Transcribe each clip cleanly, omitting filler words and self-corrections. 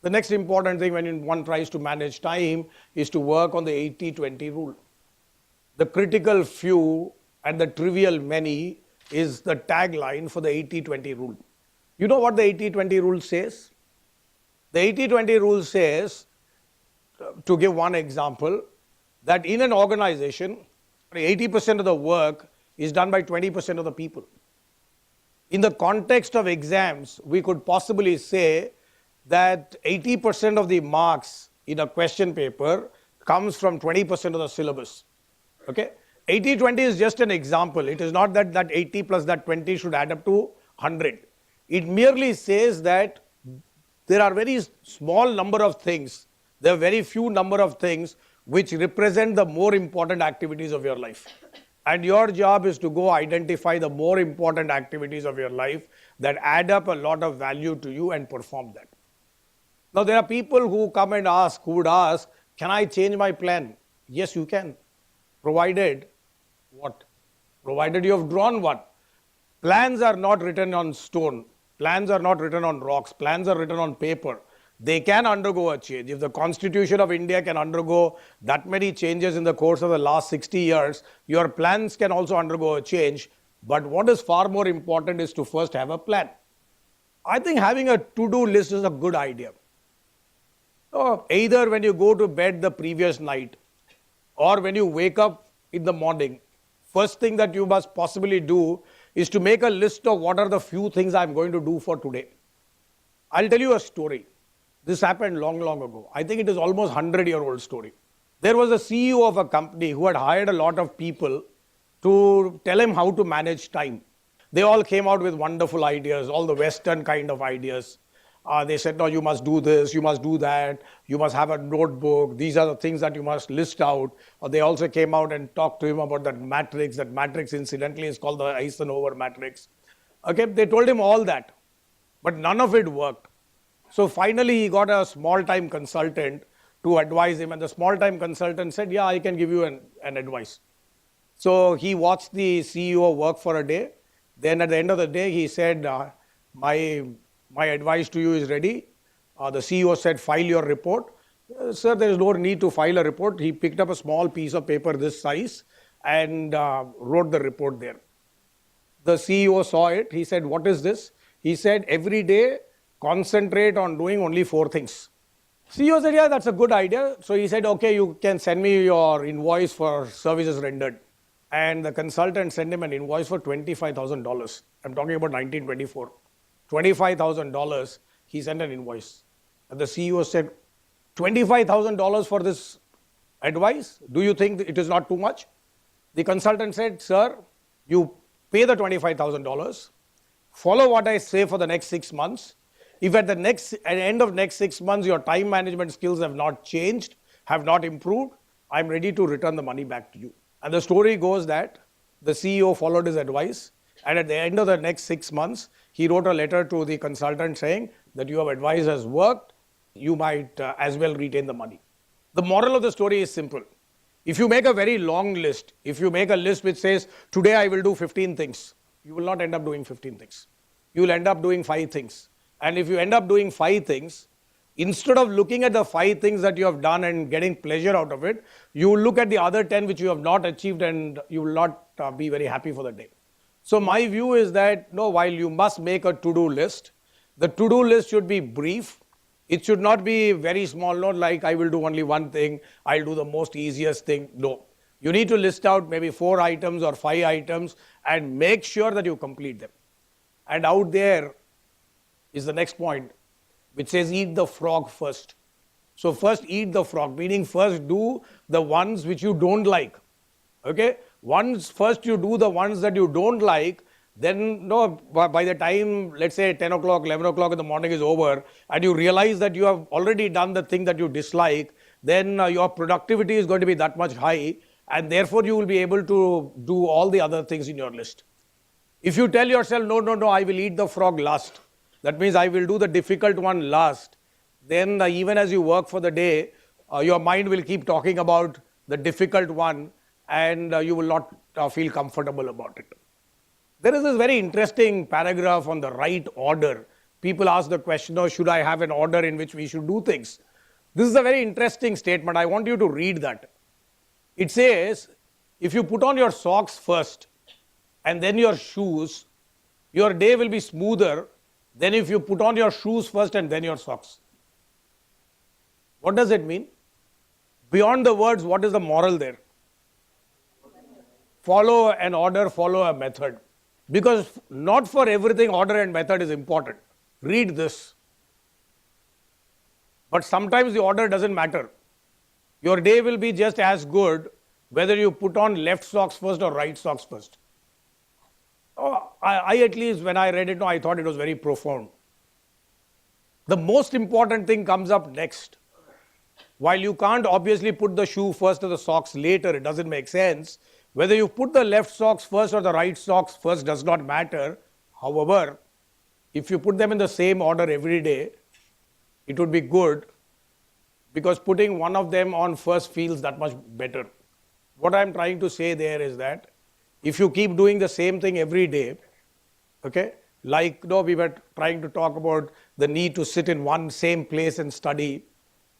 The next important thing when one tries to manage time is to work on the 80-20 rule. The critical few and the trivial many is the tagline for the 80-20 rule. You know what the 80-20 rule says? The 80-20 rule says, to give one example, that in an organization, 80% of the work is done by 20% of the people. In the context of exams, we could possibly say that 80% of the marks in a question paper comes from 20% of the syllabus. Okay? 80-20 is just an example. It is not that 80 plus that 20 should add up to 100. It merely says that there are very small number of things, there are very few number of things which represent the more important activities of your life. And your job is to go identify the more important activities of your life that add up a lot of value to you and perform that. Now, there are people who come and ask, who would ask, can I change my plan? Yes, you can. Provided what? Provided you have drawn one. Plans are not written on stone. Plans are not written on rocks. Plans are written on paper. They can undergo a change. If the Constitution of India can undergo that many changes in the course of the last 60 years, your plans can also undergo a change. But what is far more important is to first have a plan. I think having a to-do list is a good idea. So either when you go to bed the previous night or when you wake up in the morning, first thing that you must possibly do is to make a list of what are the few things I'm going to do for today. I'll tell you a story. This happened long, long ago. I think it is almost 100-year-old story. There was a CEO of a company who had hired a lot of people to tell him how to manage time. They all came out with wonderful ideas, all the Western kind of ideas. They said, no, you must do this, you must do that, you must have a notebook, these are the things that you must list out. They also came out and talked to him about that matrix. That matrix, incidentally, is called the Eisenhower matrix. Okay, they told him all that, but none of it worked. So finally, he got a small-time consultant to advise him, and the small-time consultant said, yeah, I can give you an advice. So he watched the CEO work for a day. Then at the end of the day, he said, my advice to you is ready. The CEO said, file your report. Sir, there is no need to file a report. He picked up a small piece of paper this size and wrote the report there. The CEO saw it. He said, what is this? He said, every day, concentrate on doing only 4 things. CEO said, yeah, that's a good idea. So he said, okay, you can send me your invoice for services rendered. And the consultant sent him an invoice for $25,000. I'm talking about 1924. $25,000, he sent an invoice. And the CEO said, $25,000 for this advice? Do you think it is not too much? The consultant said, sir, you pay the $25,000, follow what I say for the next 6 months. If at the end of next 6 months, your time management skills have not changed, have not improved, I'm ready to return the money back to you. And the story goes that the CEO followed his advice. And at the end of the next 6 months, he wrote a letter to the consultant saying that your advice has worked, you might as well retain the money. The moral of the story is simple. If you make a very long list, if you make a list which says, today I will do 15 things, you will not end up doing 15 things. You will end up doing 5 things. And if you end up doing 5 things, instead of looking at the 5 things that you have done and getting pleasure out of it, you will look at the other 10 which you have not achieved and you will not be very happy for the day. So my view is that, no, while you must make a to-do list, the to-do list should be brief. It should not be very small, not like I will do only one thing, I'll do the most easiest thing. No. You need to list out maybe 4 items or 5 items and make sure that you complete them. And out there is the next point, which says eat the frog first. So first eat the frog, meaning first do the ones which you don't like. Okay? Once first you do the ones that you don't like, then by the time, let's say 10 o'clock, 11 o'clock in the morning is over, and you realize that you have already done the thing that you dislike, then your productivity is going to be that much high, and therefore you will be able to do all the other things in your list. If you tell yourself, no, I will eat the frog last, that means I will do the difficult one last, then even as you work for the day, your mind will keep talking about the difficult one, and you will not feel comfortable about it. There is this very interesting paragraph on the right order people ask the question, oh, should I have an order in which we should do things? This is a very interesting statement. I want you to read that. It says, if you put on your socks first and then your shoes, your day will be smoother than if you put on your shoes first and then your socks. What does it mean? Beyond the words, what is the moral there? Follow an order, follow a method. Because not for everything order and method is important. Read this. But sometimes the order doesn't matter. Your day will be just as good whether you put on left socks first or right socks first. Oh, I at least, when I read it, I thought it was very profound. The most important thing comes up next. While you can't obviously put the shoe first or the socks later, it doesn't make sense. Whether you put the left socks first or the right socks first does not matter. However, if you put them in the same order every day, it would be good, because putting one of them on first feels that much better. What I'm trying to say there is that if you keep doing the same thing every day, okay, like we were trying to talk about the need to sit in one same place and study,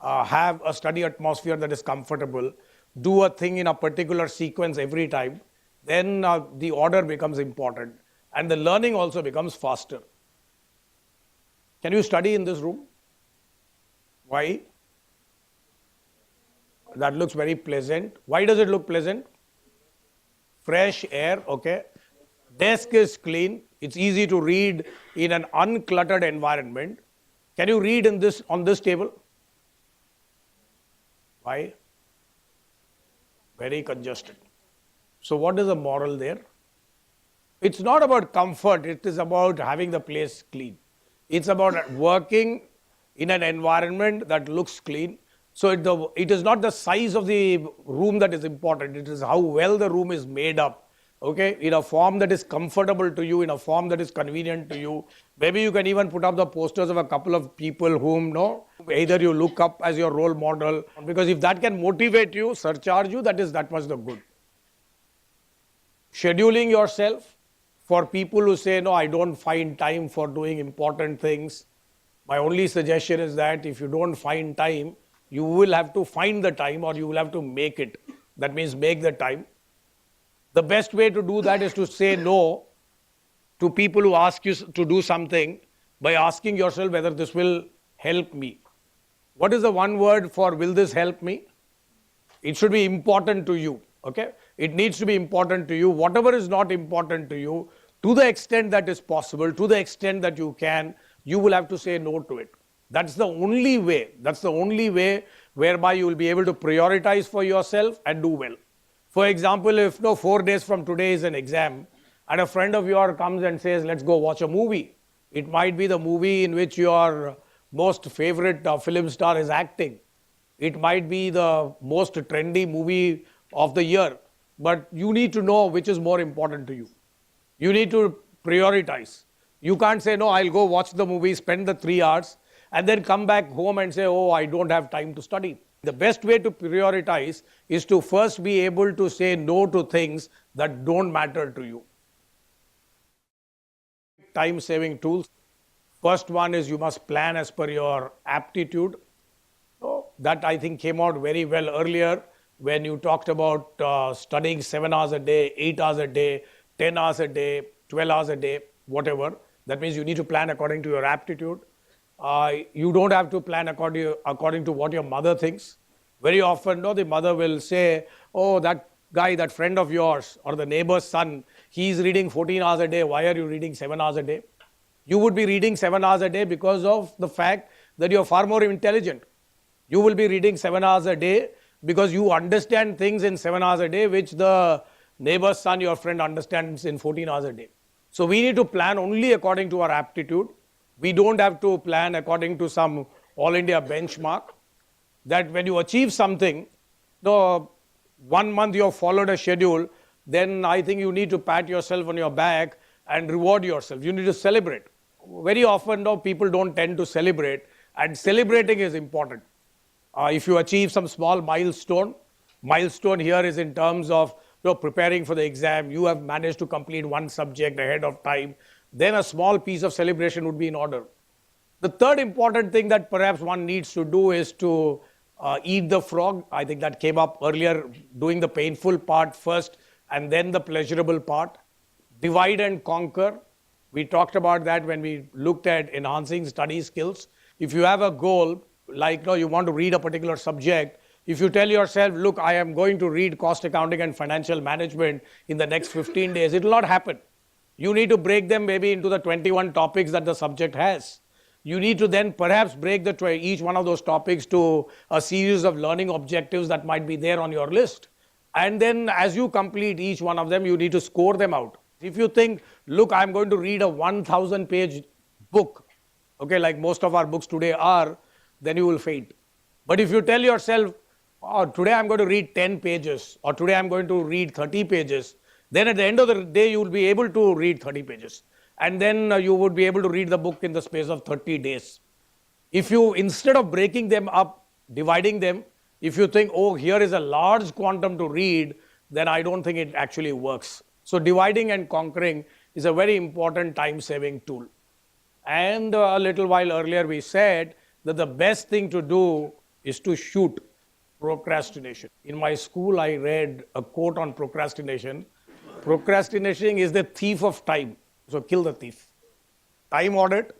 have a study atmosphere that is comfortable, do a thing in a particular sequence every time, then the order becomes important and the learning also becomes faster. Can you study in this room? Why? That looks very pleasant. Why does it look pleasant? Fresh air, okay. Desk is clean. It's easy to read in an uncluttered environment. Can you read in this on this table? Why? Very congested. So what is the moral there? It's not about comfort. It is about having the place clean. It's about working in an environment that looks clean. So it is not the size of the room that is important. It is how well the room is made up. Okay, in a form that is comfortable to you, in a form that is convenient to you. Maybe you can even put up the posters of a couple of people whom either you look up as your role model, because if that can motivate you, surcharge you, that is that much the good. Scheduling yourself for people who say, no, I don't find time for doing important things. My only suggestion is that if you don't find time, you will have to find the time, or you will have to make it. That means make the time. The best way to do that is to say no to people who ask you to do something by asking yourself whether this will help me. What is the one word for will this help me? It should be important to you. Okay? It needs to be important to you. Whatever is not important to you, to the extent that is possible, to the extent that you can, you will have to say no to it. That's the only way. That's the only way whereby you will be able to prioritize for yourself and do well. For example, if 4 days from today is an exam and a friend of yours comes and says, let's go watch a movie. It might be the movie in which your most favorite film star is acting. It might be the most trendy movie of the year. But you need to know which is more important to you. You need to prioritize. You can't say, no, I'll go watch the movie, spend the 3 hours, and then come back home and say, oh, I don't have time to study. The best way to prioritize is to first be able to say no to things that don't matter to you. Time-saving tools. First one is you must plan as per your aptitude. So that I think came out very well earlier when you talked about studying 7 hours a day, 8 hours a day, 10 hours a day, 12 hours a day, whatever. That means you need to plan according to your aptitude. You don't have to plan according to what your mother thinks. Very often, the mother will say, oh, that guy, that friend of yours, or the neighbor's son, he's reading 14 hours a day. Why are you reading 7 hours a day? You would be reading 7 hours a day because of the fact that you're far more intelligent. You will be reading 7 hours a day because you understand things in 7 hours a day, which the neighbor's son, your friend, understands in 14 hours a day. So we need to plan only according to our aptitude. We don't have to plan according to some All India benchmark. That when you achieve something, 1 month you have followed a schedule, then I think you need to pat yourself on your back and reward yourself. You need to celebrate. Very often, people don't tend to celebrate, and celebrating is important. If you achieve some small milestone here is in terms of preparing for the exam, you have managed to complete one subject ahead of time, then a small piece of celebration would be in order. The third important thing that perhaps one needs to do is to eat the frog. I think that came up earlier, doing the painful part first and then the pleasurable part. Divide and conquer. We talked about that when we looked at enhancing study skills. If you have a goal, like you want to read a particular subject, if you tell yourself, look, I am going to read cost accounting and financial management in the next 15 days, it will not happen. You need to break them maybe into the 21 topics that the subject has. You need to then perhaps break each one of those topics to a series of learning objectives that might be there on your list. And then as you complete each one of them, you need to score them out. If you think, look, I'm going to read a 1,000-page book, okay, like most of our books today are, then you will faint. But if you tell yourself, oh, today I'm going to read 10 pages, or today I'm going to read 30 pages, then at the end of the day, you will be able to read 30 pages. And then you would be able to read the book in the space of 30 days. If you, instead of breaking them up, dividing them, if you think, oh, here is a large quantum to read, then I don't think it actually works. So dividing and conquering is a very important time-saving tool. And a little while earlier, we said that the best thing to do is to shoot procrastination. In my school, I read a quote on procrastination. Procrastination is the thief of time. So kill the thief. Time audit,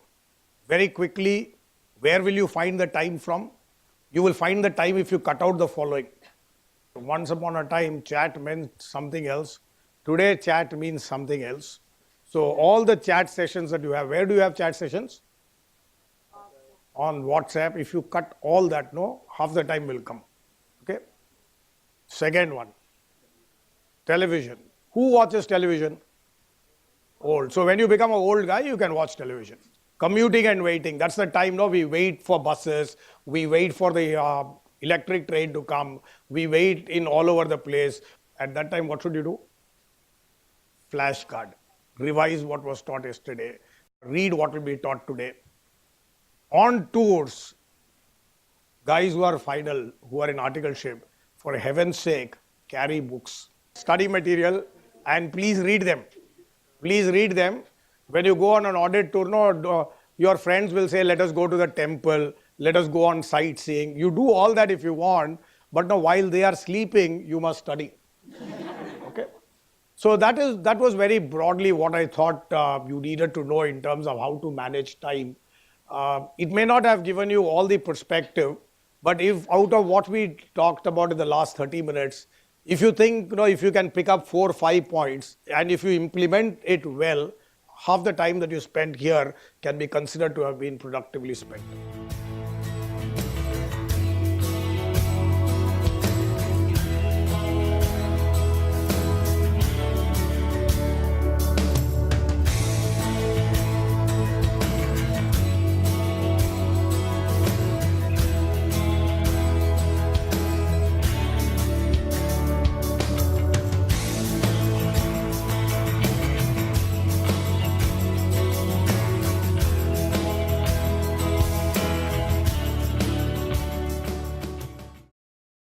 very quickly, where will you find the time from? You will find the time if you cut out the following. Once upon a time, chat meant something else. Today, chat means something else. So all the chat sessions that you have, where do you have chat sessions? On WhatsApp. If you cut all that, half the time will come. Okay. Second one, television. Who watches television? Old. So when you become an old guy, you can watch television. Commuting and waiting. That's the time we wait for buses. We wait for the electric train to come. We wait in all over the place. At that time, what should you do? Flashcard. Revise what was taught yesterday. Read what will be taught today. On tours, guys who are final, who are in articleship, for heaven's sake, carry books. Study material and please read them. Please read them. When you go on an audit tour, your friends will say, let us go to the temple, let us go on sightseeing. You do all that if you want, but while they are sleeping, you must study. Okay. So that was very broadly what I thought you needed to know in terms of how to manage time. It may not have given you all the perspective, but if out of what we talked about in the last 30 minutes, if you think, if you can pick up 4 or 5 points, and if you implement it well, half the time that you spent here can be considered to have been productively spent.